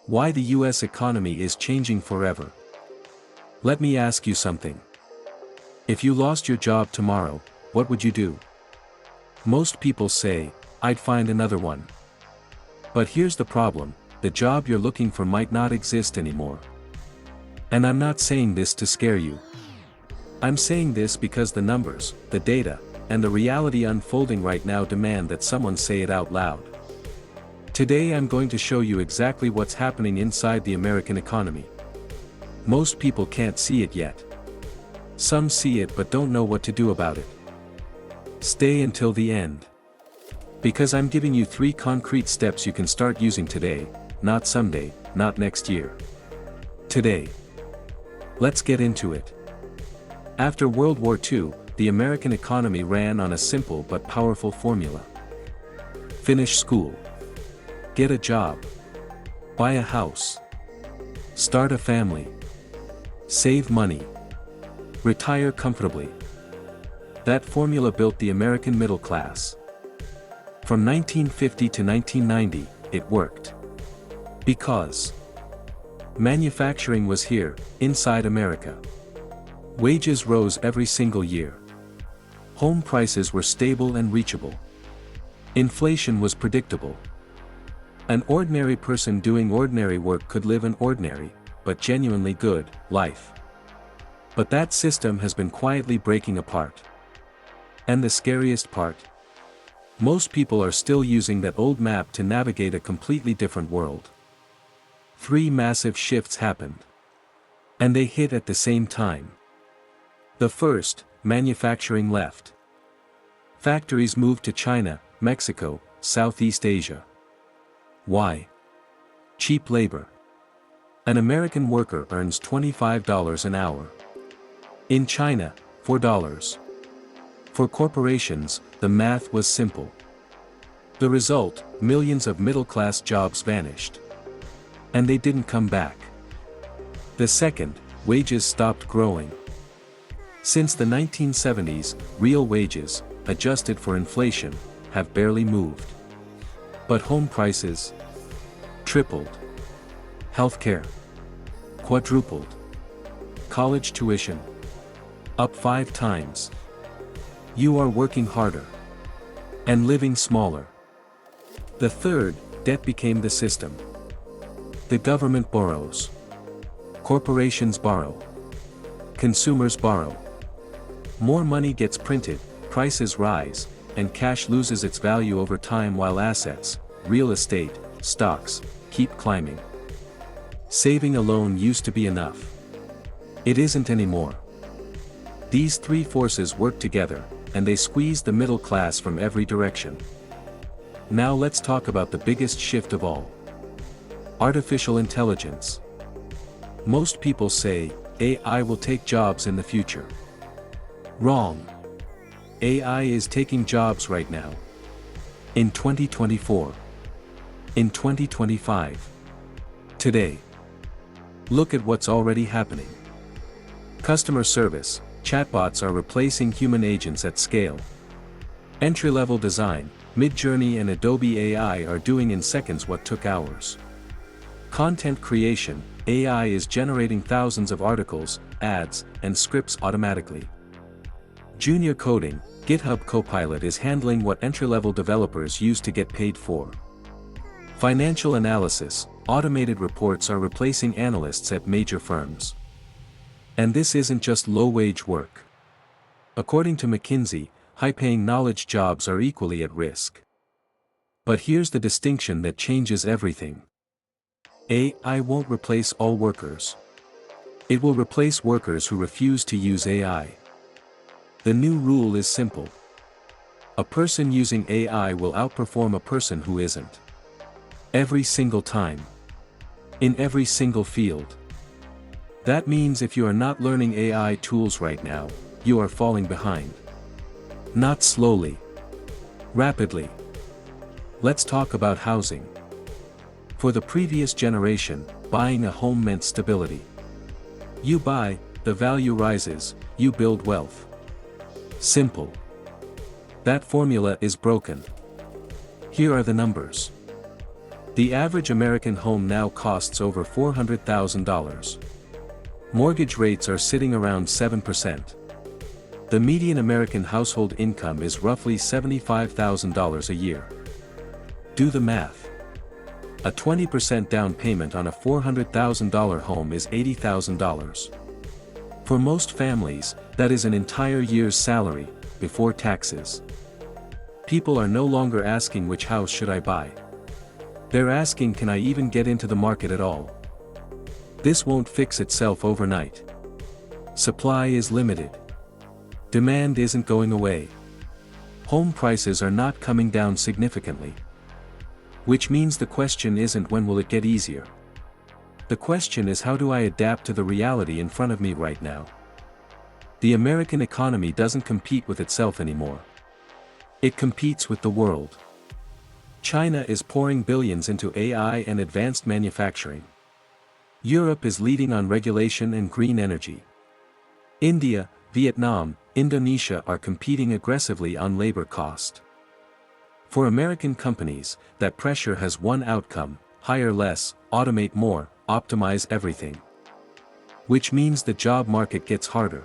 Why the US economy is changing forever. Let me ask you something. If you lost your job tomorrow, what would you do? Most people say, I'd find another one. But here's the problem, the job you're looking for might not exist anymore. And I'm not saying this to scare you. I'm saying this because the numbers, the data, and the reality unfolding right now demand that someone say it out loud. Today I'm going to show you exactly what's happening inside the American economy. Most people can't see it yet. Some see it but don't know what to do about it. Stay until the end. Because I'm giving you 3 concrete steps you can start using today, not someday, not next year. Today. Let's get into it. After World War II, the American economy ran on a simple but powerful formula. Finish school. Get a job. Buy a house. Start a family. Save money. Retire comfortably. That formula built the American middle class. From 1950 to 1990, it worked. Because manufacturing was here, inside America. Wages rose every single year. Home prices were stable and reachable. Inflation was predictable. An ordinary person doing ordinary work could live an ordinary, but genuinely good, life. But that system has been quietly breaking apart. And the scariest part? Most people are still using that old map to navigate a completely different world. 3 massive shifts happened. And they hit at the same time. The first, manufacturing left. Factories moved to China, Mexico, Southeast Asia. Why? Cheap labor. An American worker earns $25 an hour. In China, $4. For corporations, the math was simple. The result, millions of middle-class jobs vanished. And they didn't come back. The second, wages stopped growing. Since the 1970s, real wages, adjusted for inflation, have barely moved. But home prices tripled. Healthcare quadrupled. College tuition up 5 times. You are working harder and living smaller. The third, debt became the system. The government borrows. Corporations borrow. Consumers borrow. More money gets printed, prices rise, and cash loses its value over time while assets, real estate, stocks, keep climbing. Saving alone used to be enough. It isn't anymore. These 3 forces work together, and they squeeze the middle class from every direction. Now let's talk about the biggest shift of all. Artificial intelligence. Most people say, AI will take jobs in the future. Wrong. AI is taking jobs right now. In 2024. In 2025. Today. Look at what's already happening. Customer service, chatbots are replacing human agents at scale. Entry-level design, Midjourney and Adobe AI are doing in seconds what took hours. Content creation, AI is generating thousands of articles, ads, and scripts automatically. Junior coding, GitHub Copilot is handling what entry-level developers used to get paid for. Financial analysis, automated reports are replacing analysts at major firms. And this isn't just low-wage work. According to McKinsey, high-paying knowledge jobs are equally at risk. But here's the distinction that changes everything. AI won't replace all workers. It will replace workers who refuse to use AI. The new rule is simple. A person using AI will outperform a person who isn't. Every single time. In every single field. That means if you are not learning AI tools right now, you are falling behind. Not slowly. Rapidly. Let's talk about housing. For the previous generation, buying a home meant stability. You buy, the value rises, you build wealth. Simple. That formula is broken. Here are the numbers. The average American home now costs over $400,000. Mortgage rates are sitting around 7%. The median American household income is roughly $75,000 a year. Do the math. A 20% down payment on a $400,000 home is $80,000. For most families, that is an entire year's salary, before taxes. People are no longer asking which house should I buy. They're asking, can I even get into the market at all? This won't fix itself overnight. Supply is limited. Demand isn't going away. Home prices are not coming down significantly. Which means the question isn't when will it get easier. The question is, how do I adapt to the reality in front of me right now? The American economy doesn't compete with itself anymore. It competes with the world. China is pouring billions into AI and advanced manufacturing. Europe is leading on regulation and green energy. India, Vietnam, Indonesia are competing aggressively on labor cost. For American companies, that pressure has one outcome: hire less, automate more, optimize everything. Which means the job market gets harder.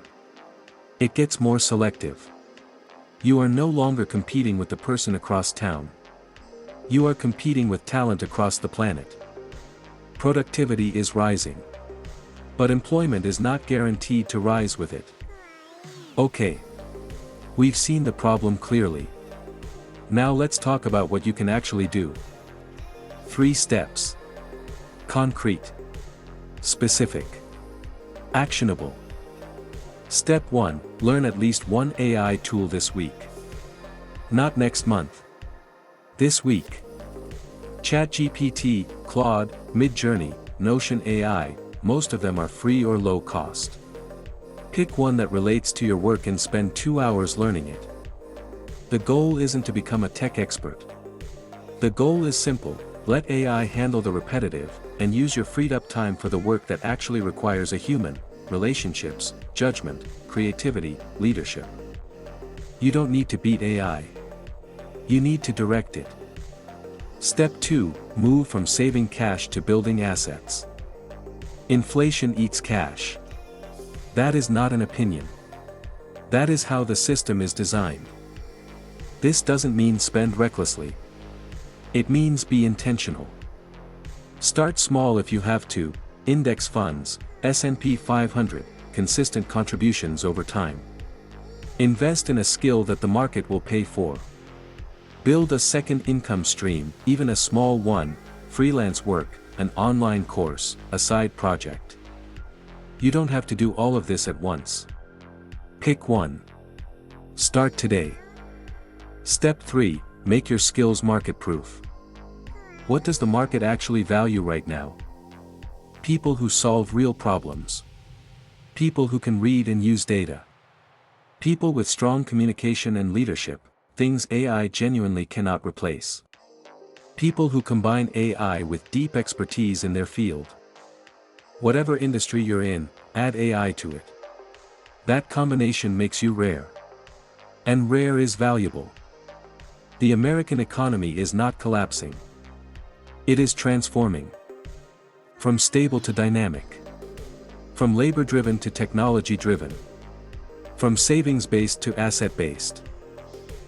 It gets more selective. You are no longer competing with the person across town. You are competing with talent across the planet. Productivity is rising. But employment is not guaranteed to rise with it. Okay. We've seen the problem clearly. Now let's talk about what you can actually do. 3 steps. Concrete. Specific. Actionable. Step 1, learn at least one AI tool this week. Not next month. This week. ChatGPT, Claude, Midjourney, Notion AI, most of them are free or low cost. Pick one that relates to your work and spend 2 hours learning it. The goal isn't to become a tech expert. The goal is simple: let AI handle the repetitive, and use your freed up time for the work that actually requires a human: relationships, judgment, creativity, leadership. You don't need to beat AI. You need to direct it. Step 2, move from saving cash to building assets. Inflation eats cash. That is not an opinion. That is how the system is designed. This doesn't mean spend recklessly. It means be intentional. Start small if you have to: index funds, S&P 500, consistent contributions over time. Invest in a skill that the market will pay for. Build a second income stream, even a small one: freelance work, an online course, a side project. You don't have to do all of this at once. Pick one. Start today. Step 3, make your skills market-proof. What does the market actually value right now? People who solve real problems. People who can read and use data. People with strong communication and leadership, things AI genuinely cannot replace. People who combine AI with deep expertise in their field. Whatever industry you're in, add AI to it. That combination makes you rare. And rare is valuable. The American economy is not collapsing. It is transforming. From stable to dynamic. From labor-driven to technology-driven. From savings-based to asset-based.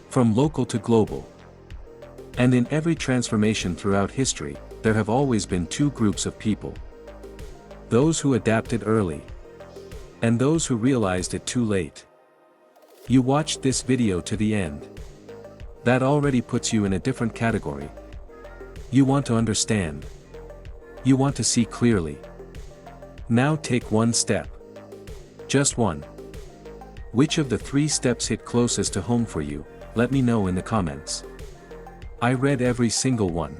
From local to global. And in every transformation throughout history, there have always been 2 groups of people. Those who adapted early. And those who realized it too late. You watched this video to the end. That already puts you in a different category. You want to understand. You want to see clearly. Now take one step. Just one. Which of the 3 steps hit closest to home for you? Let me know in the comments. I read every single one.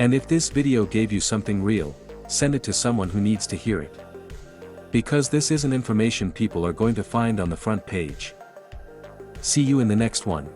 And if this video gave you something real, send it to someone who needs to hear it. Because this isn't information people are going to find on the front page. See you in the next one.